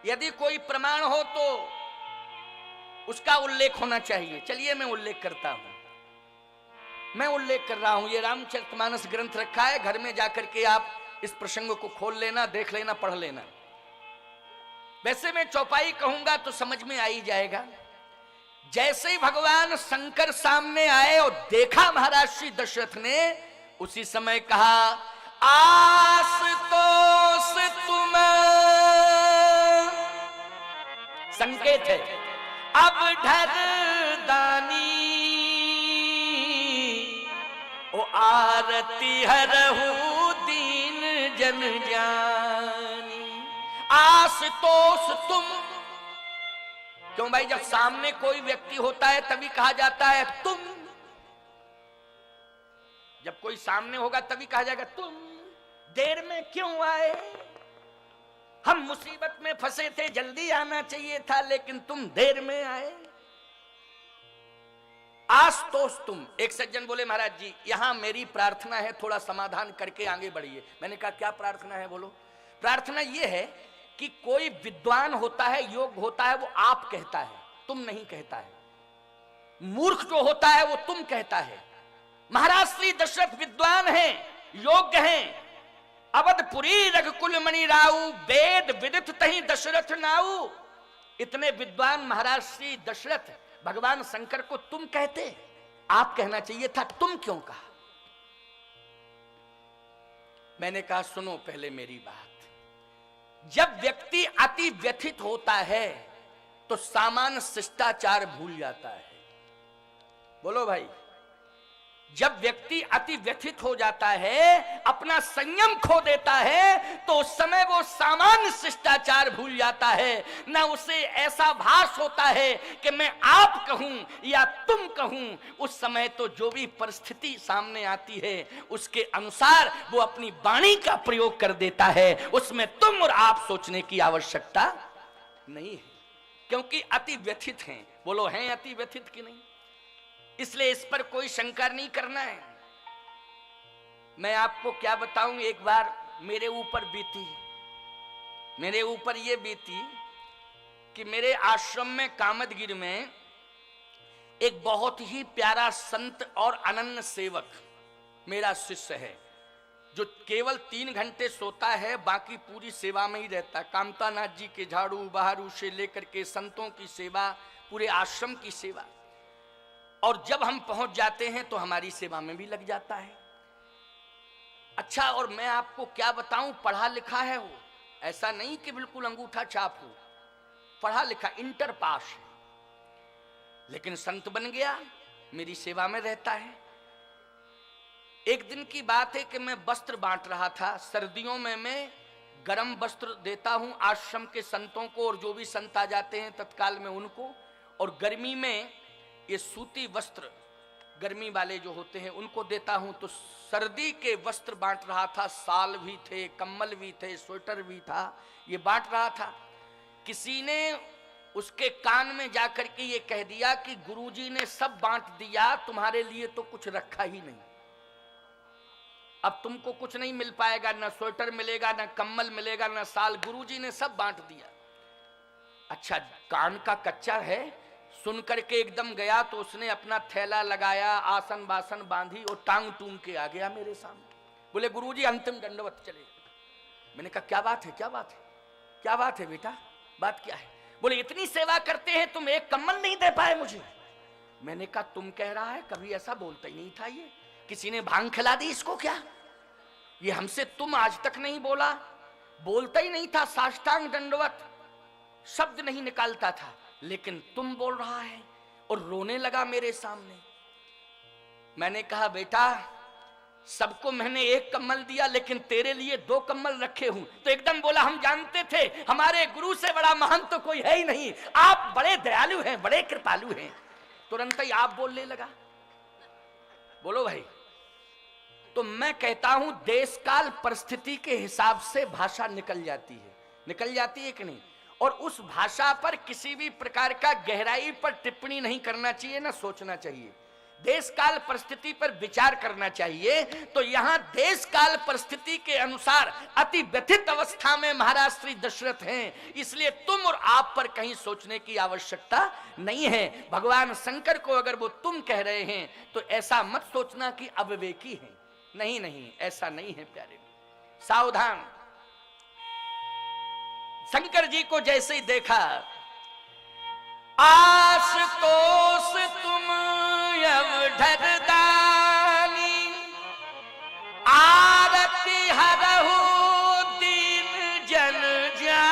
यदि कोई प्रमाण हो तो उसका उल्लेख होना चाहिए। चलिए मैं उल्लेख करता हूं, मैं उल्लेख कर रहा हूं। ये रामचरितमानस ग्रंथ रखा है, घर में जाकर के आप इस प्रसंग को खोल लेना, देख लेना, पढ़ लेना। वैसे मैं चौपाई कहूंगा तो समझ में आ ही जाएगा। जैसे ही भगवान शंकर सामने आए और देखा महाराज श्री दशरथ ने, उसी समय कहा, आसुतोष तुम, संकेत है अब ढर दानी, ओ आरती हरहु दीन जन जानी। आसुतोष तुम, क्यों भाई? जब सामने कोई व्यक्ति होता है तभी कहा जाता है तुम। जब कोई सामने होगा तभी कहा जाएगा तुम। देर में क्यों आए? हम मुसीबत में फंसे थे, जल्दी आना चाहिए था, लेकिन तुम देर में आए। आशुतोष तुम। एक सज्जन बोले, महाराज जी यहां मेरी प्रार्थना है, थोड़ा समाधान करके आगे बढ़िए। मैंने कहा क्या प्रार्थना है? बोलो। प्रार्थना यह है कि कोई विद्वान होता है, योग्य होता है, वो आप कहता है, तुम नहीं कहता है। मूर्ख जो होता है वो तुम कहता है। महाराज श्री दशरथ विद्वान हैं, योग्य हैं। अवधपुरी रघुकुल मणि राऊ, वेद विदित तहि दशरथ नाऊ। इतने विद्वान महाराज श्री दशरथ भगवान शंकर को तुम कहते, आप कहना चाहिए था, तुम क्यों कहा? मैंने कहा सुनो पहले मेरी बात। जब व्यक्ति अति व्यथित होता है तो सामान्य शिष्टाचार भूल जाता है। बोलो भाई। जब व्यक्ति अति व्यथित हो जाता है, अपना संयम खो देता है, तो उस समय वो सामान्य शिष्टाचार भूल जाता है। न उसे ऐसा भास होता है कि मैं आप कहूं या तुम कहूं। उस समय तो जो भी परिस्थिति सामने आती है उसके अनुसार वो अपनी वाणी का प्रयोग कर देता है। उसमें तुम और आप सोचने की आवश्यकता नहीं है, क्योंकि अति व्यथित हैं। बोलो, हैं अति व्यथित कि नहीं? इसलिए इस पर कोई शंका नहीं करना है। मैं आपको क्या बताऊं, एक बार मेरे ऊपर बीती, मेरे ऊपर ये बीती कि मेरे आश्रम में कामदगिरी में एक बहुत ही प्यारा संत और अनन्य सेवक मेरा शिष्य है, जो केवल 3 घंटे सोता है, बाकी पूरी सेवा में ही रहता है। कामतानाथ जी के झाड़ू बहारू से लेकर के संतों की सेवा, पूरे आश्रम की सेवा। और जब हम पहुंच जाते हैं तो हमारी सेवा में भी लग जाता है। अच्छा, और मैं आपको क्या बताऊं, पढ़ा लिखा है वो, ऐसा नहीं कि बिल्कुल अंगूठा छाप हो, पढ़ा लिखा, इंटर पास है, लेकिन संत बन गया, मेरी सेवा में रहता है। एक दिन की बात है कि मैं वस्त्र बांट रहा था। सर्दियों में मैं गरम वस्त्र देता हूं आश्रम के संतों को, और जो भी संत आ जाते हैं तत्काल में उनको, और गर्मी में ये सूती वस्त्र गर्मी वाले जो होते हैं उनको देता हूं। तो सर्दी के वस्त्र बांट रहा था, साल भी थे, कम्बल भी थे, स्वेटर भी था, ये बांट रहा था। किसी ने उसके कान में जाकर के ये कह दिया कि गुरुजी ने सब बांट दिया, तुम्हारे लिए तो कुछ रखा ही नहीं, अब तुमको कुछ नहीं मिल पाएगा, ना स्वेटर मिलेगा, ना कम्बल मिलेगा, ना साल, गुरुजी ने सब बांट दिया। अच्छा, कान का कच्चा है, सुन करके एकदम गया तो उसने अपना थैला लगाया, आसन बासन बांधी और टांग टूंग के आ गया मेरे सामने। बोले गुरुजी अंतिम दंडवत चले। मैंने कहा क्या बात है, क्या बात है, क्या बात है बेटा, बात क्या है? बोले इतनी सेवा करते हैं तुम एक कम्बल नहीं दे पाए मुझे। मैंने कहा तुम कह रहा है, कभी ऐसा बोलता ही नहीं था ये, किसी ने भांग खिला दी इसको क्या? ये हमसे तुम आज तक नहीं बोला, बोलता ही नहीं था, साष्टांग दंडवत शब्द नहीं निकालता था, लेकिन तुम बोल रहा है, और रोने लगा मेरे सामने। मैंने कहा बेटा, सबको मैंने एक कम्बल दिया, लेकिन तेरे लिए 2 कम्बल रखे हूं। तो एकदम बोला हम जानते थे, हमारे गुरु से बड़ा महान तो कोई है ही नहीं, आप बड़े दयालु हैं, बड़े कृपालु हैं। तुरंत ही आप बोलने लगा। बोलो भाई। तो मैं कहता हूं देश काल परिस्थिति के हिसाब से भाषा निकल जाती है कि नहीं, और उस भाषा पर किसी भी प्रकार का गहराई पर टिप्पणी नहीं करना चाहिए, ना सोचना चाहिए। देश काल परिस्थिति पर विचार करना चाहिए। तो यहां देश काल परिस्थिति के अनुसार अति व्यथित अवस्था में महाराज श्री दशरथ हैं, इसलिए तुम और आप पर कहीं सोचने की आवश्यकता नहीं है। भगवान शंकर को अगर वो तुम कह रहे हैं तो ऐसा मत सोचना कि अविवेकी हैं। नहीं नहीं, ऐसा नहीं है प्यारे, सावधान। शंकर जी को जैसे ही देखा, आशुतोष तुम अवधर दानी, आरती हरहु दीन जन जानी।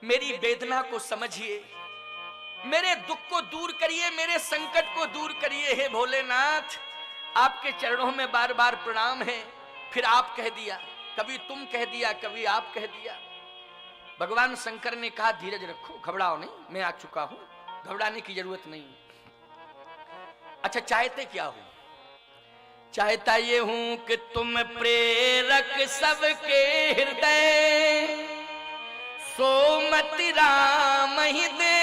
मेरी वेदना को समझिए, मेरे दुख को दूर करिए, मेरे संकट को दूर करिए। हे भोलेनाथ, आपके चरणों में बार बार प्रणाम है। फिर आप कह दिया, कभी तुम कह दिया, कभी आप कह दिया। भगवान शंकर ने कहा धीरज रखो, घबराओ नहीं, मैं आ चुका हूं, घबराने की जरूरत नहीं। अच्छा चाहते क्या हो? चाहता ये हूं कि तुम प्रेरक सबके हृदय, सोमति राम ही दे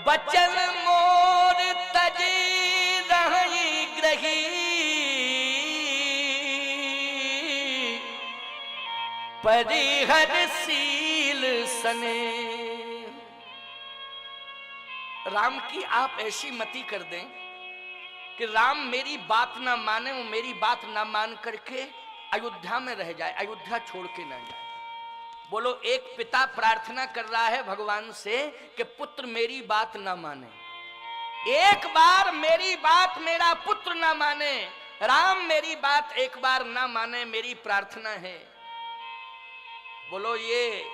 बचन मोर तजी रही ग्रही, परिहरशील सने। राम की आप ऐसी मति कर दें कि राम मेरी बात ना माने, वो मेरी बात ना मान करके अयोध्या में रह जाए, अयोध्या छोड़ के ना जाए। बोलो, एक पिता प्रार्थना कर रहा है भगवान से कि पुत्र मेरी बात ना माने, एक बार मेरी बात मेरा पुत्र ना माने। राम मेरी बात एक बार ना माने, मेरी प्रार्थना है। बोलो, ये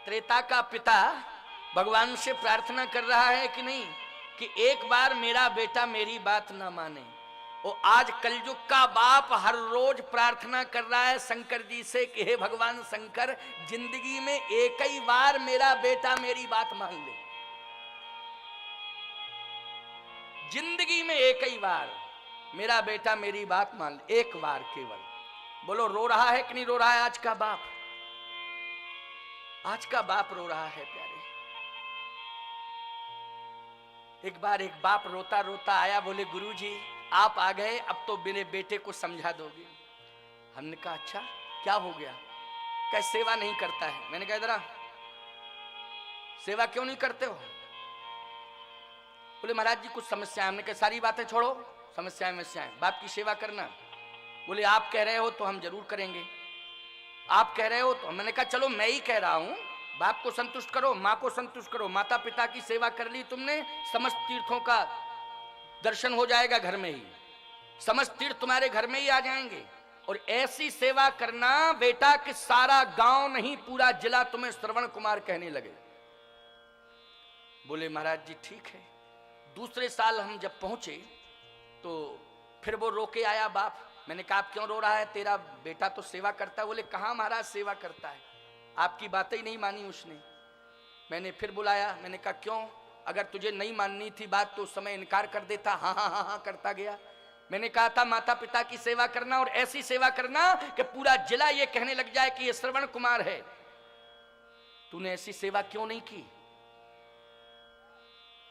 त्रेता का पिता भगवान से प्रार्थना कर रहा है कि नहीं कि एक बार मेरा बेटा मेरी बात ना माने। और आज कलयुग का बाप हर रोज प्रार्थना कर रहा है शंकर जी से कि हे भगवान शंकर, जिंदगी में एक ही बार मेरा बेटा मेरी बात मान ले। जिंदगी में एक ही बार मेरा बेटा मेरी बात मान ले, एक बार केवल। बोलो, रो रहा है कि नहीं रो रहा है आज का बाप? आज का बाप रो रहा है प्यारे। एक बार एक बाप रोता रोता आया, बोले गुरुजी आप आ गए, अब तो मेरे बेटे को समझा दोगे। हमने कहा अच्छा क्या हो गया? क्या सेवा नहीं करता है? मैंने कहा इधर आ, सेवा क्यों नहीं करते हो? बोले महाराज जी कुछ समस्या है। हमने कहा सारी बातें छोड़ो, समस्याएं, बाप की सेवा करना। बोले आप कह रहे हो तो हम जरूर करेंगे, आप कह रहे हो तो। मैंने कहा चलो मैं ही कह रहा हूं, बाप को संतुष्ट करो, माँ को संतुष्ट करो। माता पिता की सेवा कर ली तुमने, समस्त तीर्थों का दर्शन हो जाएगा घर में ही, समस्त तीर्थ तुम्हारे घर में ही आ जाएंगे। और ऐसी सेवा करना बेटा कि सारा गांव नहीं पूरा जिला तुम्हें श्रवण कुमार कहने लगे। बोले महाराज जी ठीक है। दूसरे साल हम जब पहुंचे तो फिर वो रोके आया बाप। मैंने कहा आप क्यों रो रहा है, तेरा बेटा तो सेवा करता है। बोले कहाँ महाराज सेवा करता है, आपकी बातें ही नहीं मानी उसने। मैंने फिर बुलाया, मैंने कहा क्यों, अगर तुझे नहीं माननी थी बात तो उस समय इनकार कर देता। हाँ हाँ हाँ हाँ करता गया। मैंने कहा था माता पिता की सेवा करना और ऐसी सेवा करना कि पूरा जिला ये कहने लग जाए कि ये श्रवण कुमार है। तूने ऐसी सेवा क्यों नहीं की?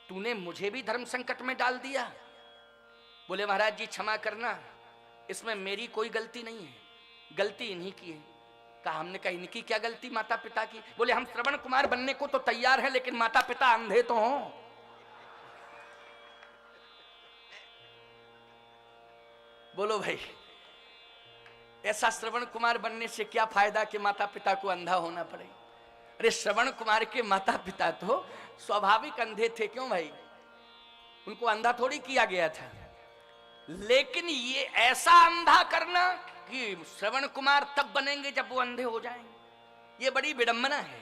तूने मुझे भी धर्म संकट में डाल दिया। बोले महाराज जी क्षमा करना, इसमें मेरी कोई गलती नहीं है, गलती इन्हीं की है। कहा हमने कहा इनकी क्या गलती माता पिता की? बोले हम श्रवण कुमार बनने को तो तैयार हैं लेकिन माता पिता अंधे तो हों। बोलो भाई, ऐसा श्रवण कुमार बनने से क्या फायदा कि माता पिता को अंधा होना पड़े? अरे श्रवण कुमार के माता पिता तो स्वाभाविक अंधे थे, क्यों भाई? उनको अंधा थोड़ी किया गया था। लेकिन ये ऐसा अंधा करना कि श्रवण कुमार तब बनेंगे जब वो अंधे हो जाएंगे, ये बड़ी विडंबना है।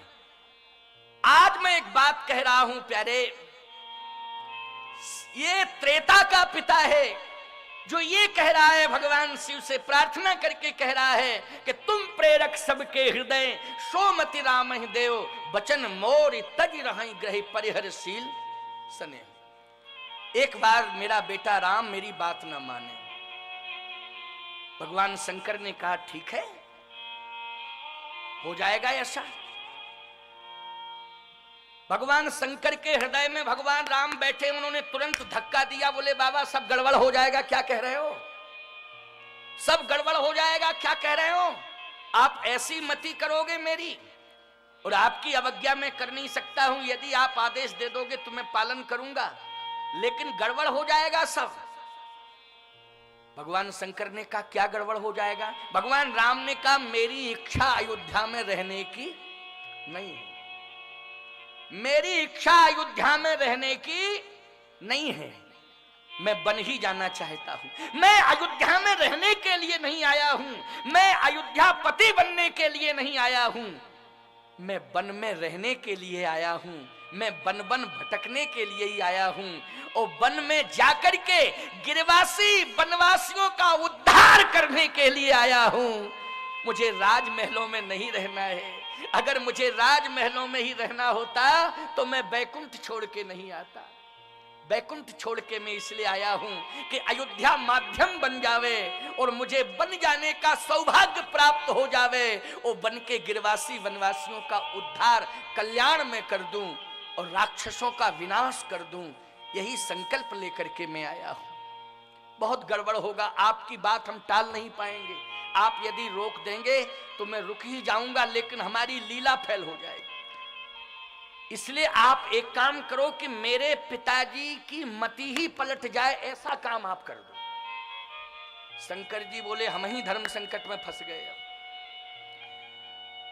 आज मैं एक बात कह रहा हूं प्यारे, ये त्रेता का पिता है, जो ये कह रहा है, भगवान शिव से प्रार्थना करके कह रहा है कि तुम प्रेरक सबके हृदय, सोमति राम ही देव, बचन मोर तज रहि ग्रह परिहरशील सने। एक बार मेरा बेटा राम मेरी बात ना माने। भगवान शंकर ने कहा ठीक है, हो जाएगा ऐसा। भगवान शंकर के हृदय में भगवान राम बैठे, उन्होंने तुरंत धक्का दिया, बोले बाबा सब गड़बड़ हो जाएगा, क्या कह रहे हो? सब गड़बड़ हो जाएगा, क्या कह रहे हो? आप ऐसी मति करोगे मेरी, और आपकी अवज्ञा मैं कर नहीं सकता हूं। यदि आप आदेश दे दोगे तो मैं पालन करूंगा, लेकिन गड़बड़ हो जाएगा सब। भगवान शंकर ने कहा क्या गड़बड़ हो जाएगा? भगवान राम ने कहा मेरी इच्छा अयोध्या में रहने की नहीं है, मेरी इच्छा अयोध्या में रहने की नहीं है, मैं बन ही जाना चाहता हूं। मैं अयोध्या में रहने के लिए नहीं आया हूं, मैं अयोध्या पति बनने के लिए नहीं आया हूं, मैं वन में रहने के लिए आया हूं, मैं वन वन भटकने के लिए ही आया हूं, और वन में जाकर के गिरवासी वनवासियों का उद्धार करने के लिए आया हूं। मुझे राजमहलों में नहीं रहना है। अगर मुझे राजमहलों में ही रहना होता तो मैं बैकुंठ छोड़ के नहीं आता। बैकुंठ छोड़ के मैं इसलिए आया हूं कि अयोध्या माध्यम बन जावे और मुझे बन जाने का सौभाग्य प्राप्त हो जावे, और बन के गिरवासी वनवासियों का उद्धार कल्याण में कर दूं और राक्षसों का विनाश कर दूं। यही संकल्प लेकर के मैं आया हूं। बहुत गड़बड़ होगा, आपकी बात हम टाल नहीं पाएंगे। आप यदि रोक देंगे तो मैं रुक ही जाऊंगा, लेकिन हमारी लीला फैल हो जाएगी। इसलिए आप एक काम करो कि मेरे पिताजी की मति ही पलट जाए, ऐसा काम आप कर दो। शंकर जी बोले हम ही धर्म संकट में फंस गए।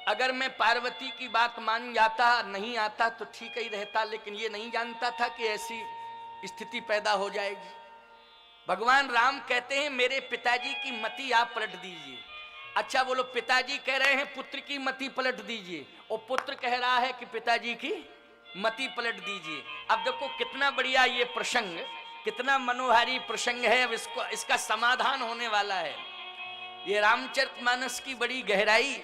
अगर मैं पार्वती की बात मान जाता, नहीं आता तो ठीक ही रहता, लेकिन ये नहीं जानता था कि ऐसी स्थिति पैदा हो जाएगी। भगवान राम कहते हैं मेरे पिताजी की मति आप पलट दीजिए। अच्छा बोलो, पिताजी कह रहे हैं पुत्र की मति पलट दीजिए, और पुत्र कह रहा है कि पिताजी की मति पलट दीजिए। अब देखो कितना बढ़िया ये प्रसंग, कितना मनोहारी प्रसंग है। अब इसका समाधान होने वाला है। ये रामचरितमानस की बड़ी गहराई,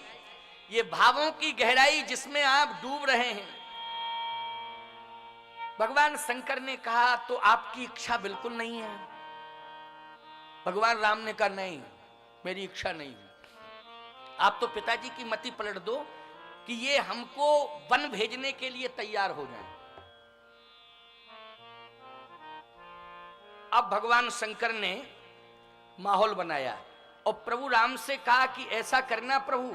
ये भावों की गहराई जिसमें आप डूब रहे हैं। भगवान शंकर ने कहा तो आपकी इच्छा बिल्कुल नहीं है। भगवान राम ने कहा नहीं, मेरी इच्छा नहीं है। आप तो पिताजी की मति पलट दो कि ये हमको वन भेजने के लिए तैयार हो जाएं। अब भगवान शंकर ने माहौल बनाया और प्रभु राम से कहा कि ऐसा करना प्रभु,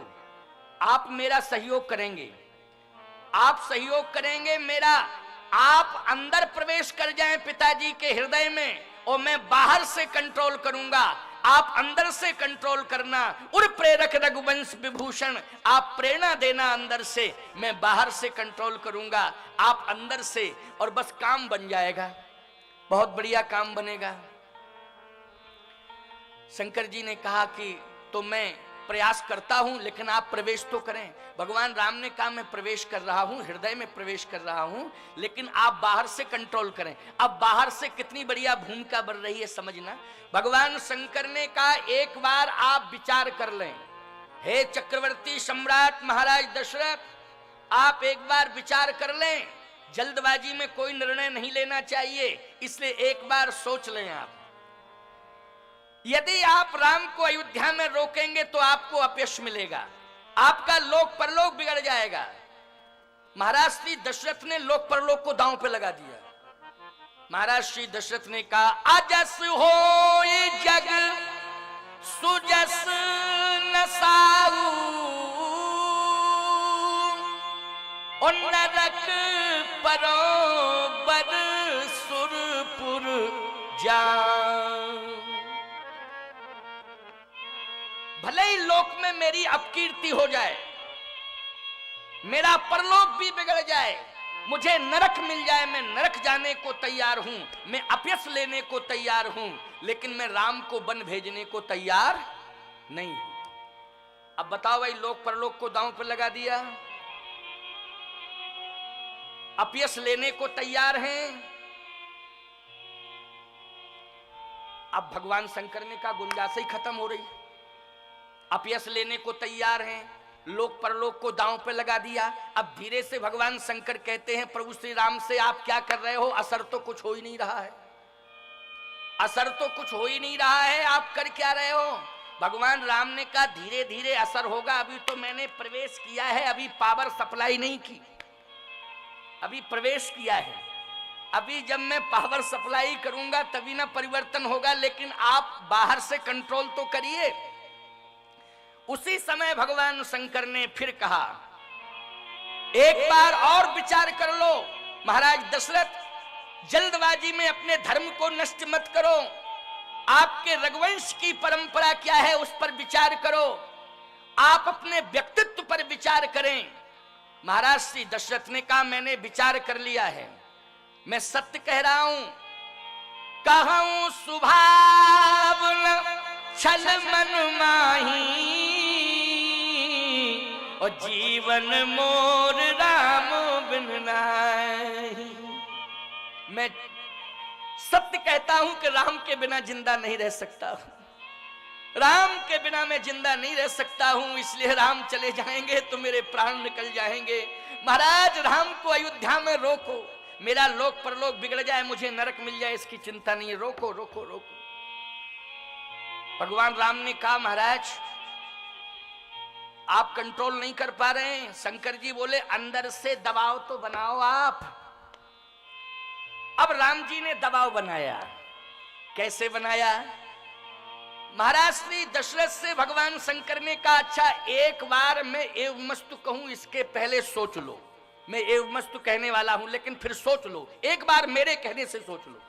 आप मेरा सहयोग करेंगे, आप सहयोग करेंगे मेरा, आप अंदर प्रवेश कर जाएं पिताजी के हृदय में, और मैं बाहर से कंट्रोल करूंगा, आप अंदर से कंट्रोल करना। उर प्रेरक रघुवंश विभूषण, आप प्रेरणा देना अंदर से, मैं बाहर से कंट्रोल करूंगा, आप अंदर से, और बस काम बन जाएगा, बहुत बढ़िया काम बनेगा। शंकर जी ने कहा कि तो मैं प्रयास करता हूं, लेकिन आप प्रवेश तो करें। भगवान राम ने कहा मैं प्रवेश कर रहा हूं, हृदय में प्रवेश कर रहा हूं, लेकिन आप बाहर से कंट्रोल करें। अब बाहर से कितनी बढ़िया भूमिका बन रही है समझना। भगवान शंकर ने कहा एक बार आप विचार कर लें, हे चक्रवर्ती सम्राट महाराज दशरथ, आप एक बार विचार कर लें। जल्दबाजी में कोई निर्णय नहीं लेना चाहिए, इसलिए एक बार सोच लें आप। यदि आप राम को अयोध्या में रोकेंगे तो आपको अपयश मिलेगा, आपका लोक परलोक बिगड़ जाएगा। महाराज श्री दशरथ ने लोक परलोक को दांव पे लगा दिया। महाराज श्री दशरथ ने कहा अजस होय जग सुजस नसाऊ, और नरक परोबर सुरपुर जान। भले ही लोक में मेरी अपकीर्ति हो जाए, मेरा परलोक भी बिगड़ जाए, मुझे नरक मिल जाए, मैं नरक जाने को तैयार हूं, मैं अपयश लेने को तैयार हूं, लेकिन मैं राम को वन भेजने को तैयार नहीं हूं। अब बताओ भाई, लोक परलोक को दांव पर लगा दिया, अपयश लेने को तैयार हैं। अब भगवान शंकर ने कहा गुंजाइश ही खत्म हो रही, अपयश लेने को तैयार हैं, लोक परलोक को दांव पे लगा दिया। अब धीरे से भगवान शंकर कहते हैं प्रभु श्री राम से, आप क्या कर रहे हो? असर तो कुछ हो ही नहीं रहा है, असर तो कुछ हो ही नहीं रहा है, आप कर क्या रहे हो? भगवान राम ने कहा धीरे धीरे असर होगा, अभी तो मैंने प्रवेश किया है, अभी पावर सप्लाई नहीं की, अभी प्रवेश किया है, अभी जब मैं पावर सप्लाई करूंगा तभी ना परिवर्तन होगा, लेकिन आप बाहर से कंट्रोल तो करिए। उसी समय भगवान शंकर ने फिर कहा एक बार और विचार कर लो महाराज दशरथ, जल्दबाजी में अपने धर्म को नष्ट मत करो, आपके रघुवंश की परंपरा क्या है उस पर विचार करो, आप अपने व्यक्तित्व पर विचार करें। महाराज श्री दशरथ ने कहा मैंने विचार कर लिया है, मैं सत्य कह रहा हूं, कहूं सुभाव छल मन माही, और जीवन मोर राम बिन नाहि। मैं सत्य कहता हूं कि राम के बिना जिंदा नहीं रह सकता हूं, राम के बिना मैं जिंदा नहीं रह सकता हूं, इसलिए राम चले जाएंगे तो मेरे प्राण निकल जाएंगे। महाराज राम को अयोध्या में रोको, मेरा लोक परलोक बिगड़ जाए, मुझे नरक मिल जाए, इसकी चिंता नहीं है, रोको रोको रोको। भगवान राम ने कहा महाराज आप कंट्रोल नहीं कर पा रहे हैं। शंकर जी बोले अंदर से दबाव तो बनाओ आप। अब राम जी ने दबाव बनाया, कैसे बनाया? महाराज श्री दशरथ से भगवान शंकर ने कहा अच्छा एक बार मैं एवमस्तु कहूं, इसके पहले सोच लो, मैं एवमस्तु कहने वाला हूं लेकिन फिर सोच लो, एक बार मेरे कहने से सोच लो।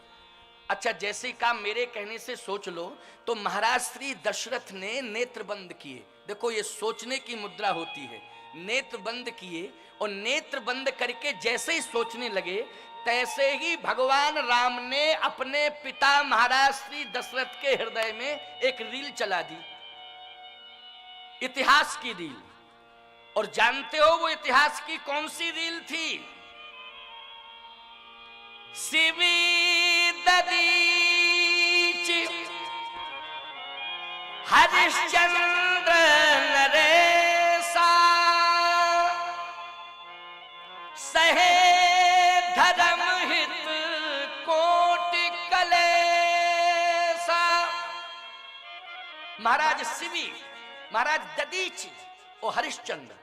अच्छा जैसे ही कहा मेरे कहने से सोच लो, तो महाराज श्री दशरथ ने नेत्र बंद किए। देखो ये सोचने की मुद्रा होती है, नेत्र बंद किए, और नेत्र बंद करके जैसे ही सोचने लगे तैसे ही भगवान राम ने अपने पिता महाराज श्री दशरथ के हृदय में एक रील चला दी, इतिहास की रील। और जानते हो वो इतिहास की कौन सी रील थी? शिवी ददीच हरिश्चंद्र नरेशा सहे धर्म हित कोटि कलेसा। महाराज शिवी, महाराज ददीच और हरिश्चंद्र,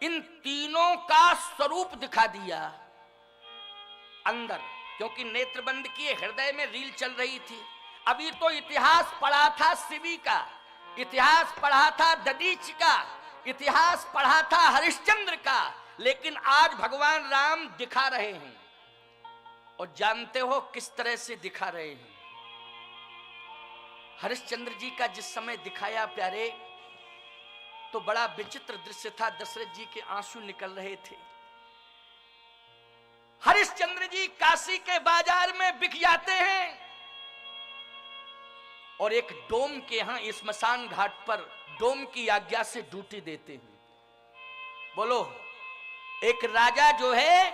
इन तीनों का स्वरूप दिखा दिया अंदर, क्योंकि नेत्र बंद किए, हृदय में रील चल रही थी। अभी तो इतिहास पढ़ा था शिवी का, इतिहास पढ़ा था ददीच का, इतिहास पढ़ा था हरिश्चंद्र का, लेकिन आज भगवान राम दिखा रहे हैं। और जानते हो किस तरह से दिखा रहे हैं? हरिश्चंद्र जी का जिस समय दिखाया प्यारे, तो बड़ा विचित्र दृश्य था, दशरथ जी के आंसू निकल रहे थे। हरिश्चंद्र जी काशी के बाजार में बिक जाते हैं, और एक डोम के यहां स्मशान घाट पर डोम की आज्ञा से ड्यूटी देते हैं। बोलो, एक राजा जो है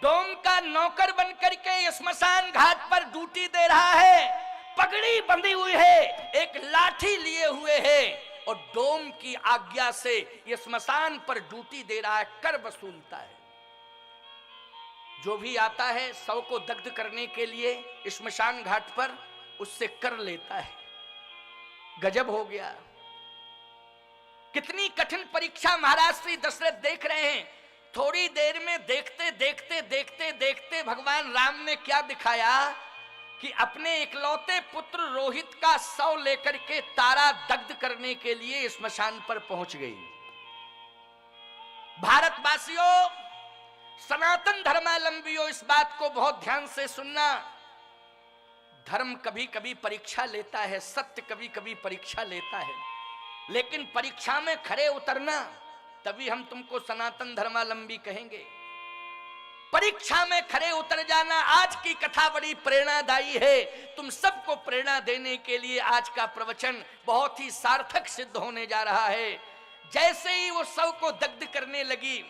डोम का नौकर बनकर के स्मशान घाट पर ड्यूटी दे रहा है, पगड़ी बंधी हुई है, एक लाठी लिए हुए है, और डोम की आज्ञा से ये स्मशान पर ड्यूटी दे रहा है, कर वसूलता है। जो भी आता है शव को दग्ध करने के लिए स्मशान घाट पर, उससे कर लेता है। गजब हो गया। कितनी कठिन परीक्षा महाराज श्री दशरथ देख रहे हैं। थोड़ी देर में देखते देखते देखते देखते भगवान राम ने क्या दिखाया कि अपने इकलौते पुत्र रोहित का शव लेकर के तारा दग्ध करने के लिए स्मशान पर पहुंच गई। भारतवासियों, सनातन धर्मावलंबियों, इस बात को बहुत ध्यान से सुनना। धर्म कभी कभी परीक्षा लेता है, सत्य कभी कभी परीक्षा लेता है, लेकिन परीक्षा में खरे उतरना, तभी हम तुमको सनातन धर्मावलंबी कहेंगे। परीक्षा में खरे उतर जाना। आज की कथा बड़ी प्रेरणादायी है, तुम सबको प्रेरणा देने के लिए आज का प्रवचन बहुत ही सार्थक सिद्ध होने जा रहा है। जैसे ही वो शव को दग्ध करने लगी,